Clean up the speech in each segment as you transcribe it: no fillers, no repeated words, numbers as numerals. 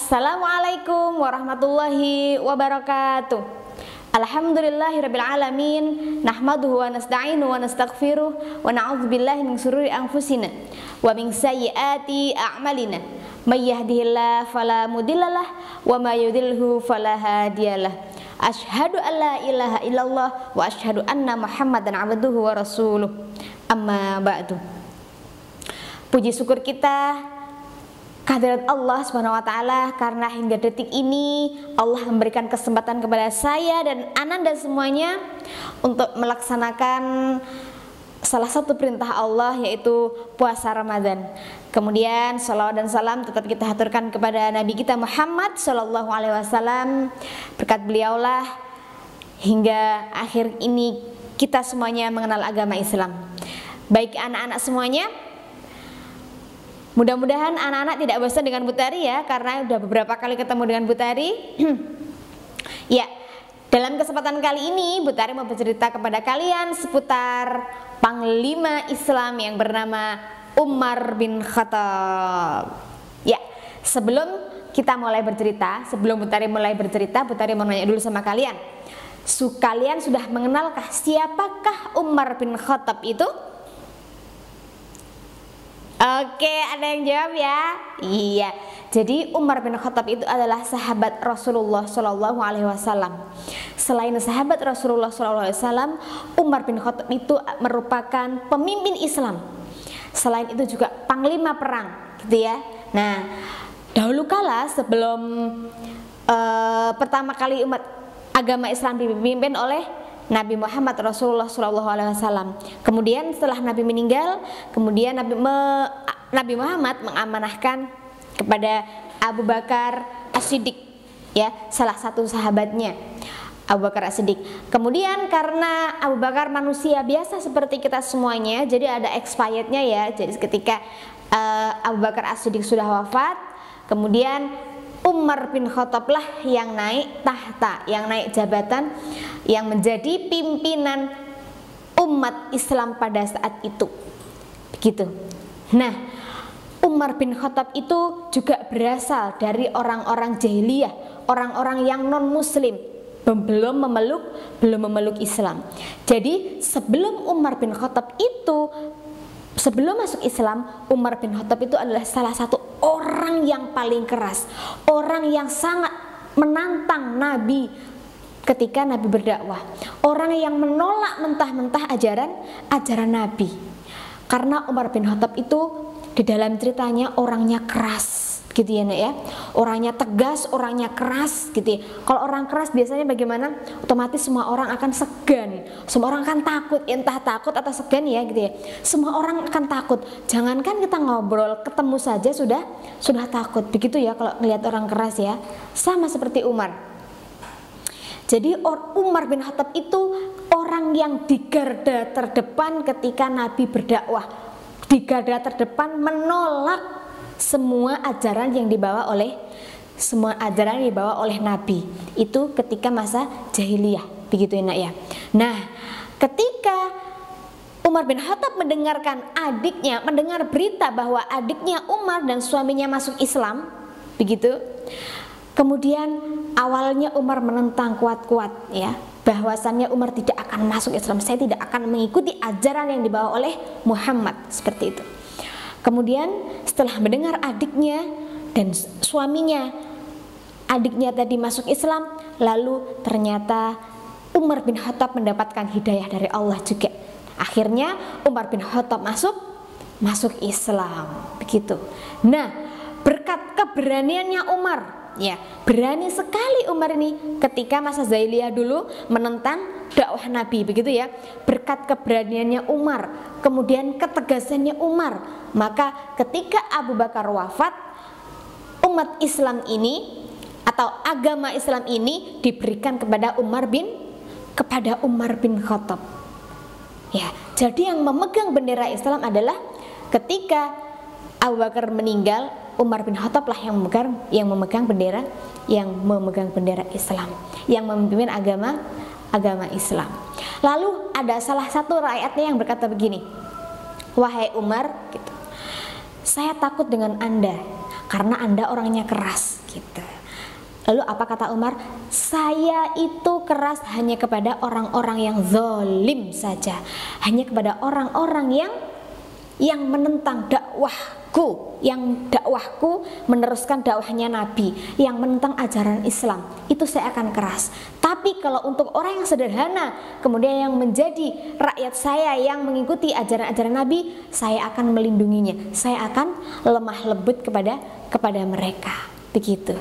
Assalamualaikum warahmatullahi wabarakatuh. Alhamdulillahirabbil alamin, nahmaduhu wa nasta'inu wa nastaghfiruh wa na'udzubillahi min syururi anfusina wa min sayyiati a'malina. May yahdihillahu fala mudhillalah wa may yudhlilhu fala hadiyalah. Asyhadu an la ilaha illallah wa asyhadu anna Muhammadan abduhu wa rasuluh. Amma ba'du. Puji syukur kita kehadirat Allah Subhanahu wa taala karena hingga detik ini Allah memberikan kesempatan kepada saya dan Ananda semuanya untuk melaksanakan salah satu perintah Allah, yaitu puasa Ramadan. Kemudian salawat dan salam tetap kita haturkan kepada Nabi kita Muhammad sallallahu alaihi wasallam. Berkat beliaulah hingga akhir ini kita semuanya mengenal agama Islam. Baik anak-anak semuanya, mudah-mudahan anak-anak tidak bosan dengan Bu Tari ya, karena udah beberapa kali ketemu dengan Bu Tari. Ya, dalam kesempatan kali ini Bu Tari mau bercerita kepada kalian seputar Panglima Islam yang bernama Umar bin Khattab. Ya, sebelum kita mulai bercerita, sebelum Bu Tari mulai bercerita, Bu Tari mau nanya dulu sama kalian. Kalian sudah mengenalkah siapakah Umar bin Khattab itu? Oke, ada yang jawab ya? Iya. Jadi Umar bin Khattab itu adalah sahabat Rasulullah Shallallahu Alaihi Wasallam. Selain sahabat Rasulullah Shallallahu Alaihi Wasallam, Umar bin Khattab itu merupakan pemimpin Islam. Selain itu juga panglima perang, gitu ya. Nah, dahulu kala sebelum pertama kali umat agama Islam dipimpin oleh Nabi Muhammad Rasulullah SAW. Kemudian setelah Nabi meninggal, kemudian Nabi Muhammad mengamanahkan kepada Abu Bakar As-Siddiq, ya, salah satu sahabatnya, Abu Bakar As-Siddiq. Kemudian karena Abu Bakar manusia biasa seperti kita semuanya, jadi ada expirednya ya. Jadi ketika Abu Bakar As-Siddiq sudah wafat, kemudian Umar bin Khattab lah yang naik tahta, yang naik jabatan, yang menjadi pimpinan umat Islam pada saat itu. Begitu. Nah, Umar bin Khattab itu juga berasal dari orang-orang jahiliyah, orang-orang yang non-muslim, belum memeluk Islam. Jadi sebelum Umar bin Khattab itu, sebelum masuk Islam, Umar bin Khattab itu adalah salah satu orang yang paling keras, orang yang sangat menantang Nabi ketika Nabi berdakwah, orang yang menolak mentah-mentah ajaran Nabi. Karena Umar bin Khattab itu di dalam ceritanya orangnya keras, gitu ya nak ya, orangnya tegas, orangnya keras, gitu ya. Kalau orang keras biasanya bagaimana? Otomatis semua orang akan segan, semua orang akan takut, entah takut atau segan ya, gitu ya. Semua orang akan takut. Jangankan kita ngobrol, ketemu saja sudah takut, begitu ya kalau melihat orang keras ya. Sama seperti Umar. Jadi Umar bin Khattab itu orang yang di garda terdepan ketika Nabi berdakwah, di garda terdepan menolak semua ajaran yang dibawa oleh Nabi itu ketika masa jahiliyah, begitu enak ya. Nah, ketika Umar bin Khattab mendengar berita bahwa adiknya Umar dan suaminya masuk Islam, begitu. Kemudian awalnya Umar menentang kuat-kuat ya, bahwasannya Umar tidak akan masuk Islam, saya tidak akan mengikuti ajaran yang dibawa oleh Muhammad, seperti itu. Kemudian setelah mendengar adiknya dan suaminya, adiknya tadi masuk Islam, lalu ternyata Umar bin Khattab mendapatkan hidayah dari Allah juga. Akhirnya Umar bin Khattab masuk Islam, begitu. Nah, berkat keberaniannya Umar, ya, berani sekali Umar ini ketika masa jahiliyah dulu menentang dakwah Nabi, begitu ya. Berkat keberaniannya Umar, kemudian ketegasannya Umar, maka ketika Abu Bakar wafat, umat Islam ini atau agama Islam ini diberikan kepada Umar bin Khattab. Ya, jadi yang memegang bendera Islam adalah ketika Abu Bakar meninggal, Umar bin Khattab lah yang memegang bendera Islam, yang memimpin agama Islam. Lalu ada salah satu rakyatnya yang berkata begini, "Wahai Umar, gitu, saya takut dengan Anda karena Anda orangnya keras, begitu. Lalu apa kata Umar? Saya itu keras hanya kepada orang-orang yang zalim saja, hanya kepada orang-orang yang menentang dakwahku, yang dakwahku meneruskan dakwahnya Nabi, yang menentang ajaran Islam, itu saya akan keras. Tapi kalau untuk orang yang sederhana, kemudian yang menjadi rakyat saya yang mengikuti ajaran-ajaran Nabi, saya akan melindunginya, saya akan lemah lembut kepada mereka, begitu.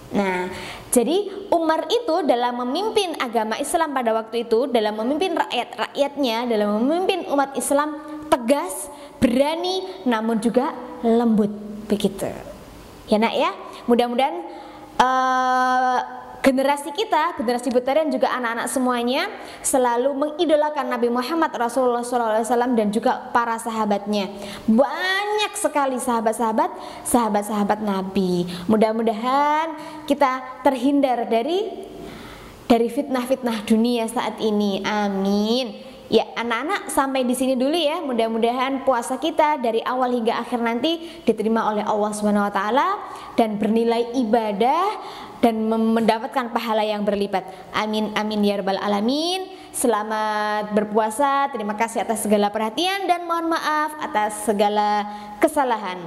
Nah, jadi Umar itu dalam memimpin agama Islam pada waktu itu, dalam memimpin rakyat-rakyatnya, dalam memimpin umat Islam, tegas, berani, namun juga lembut, begitu. Ya nak ya, mudah-mudahan generasi kita, generasi Buttarian juga anak-anak semuanya selalu mengidolakan Nabi Muhammad Rasulullah SAW dan juga para sahabatnya. Banyak sekali sahabat-sahabat Nabi. Mudah-mudahan kita terhindar dari fitnah-fitnah dunia saat ini. Amin. Ya, anak-anak sampai di sini dulu ya. Mudah-mudahan puasa kita dari awal hingga akhir nanti diterima oleh Allah Subhanahu wa taala dan bernilai ibadah dan mendapatkan pahala yang berlipat. Amin amin ya rabbal alamin. Selamat berpuasa. Terima kasih atas segala perhatian dan mohon maaf atas segala kesalahan.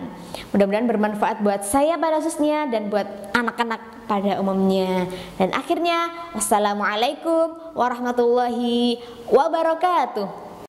Mudah-mudahan bermanfaat buat saya pada khususnya dan buat anak-anak pada umumnya. Dan akhirnya wassalamualaikum warahmatullahi wabarakatuh.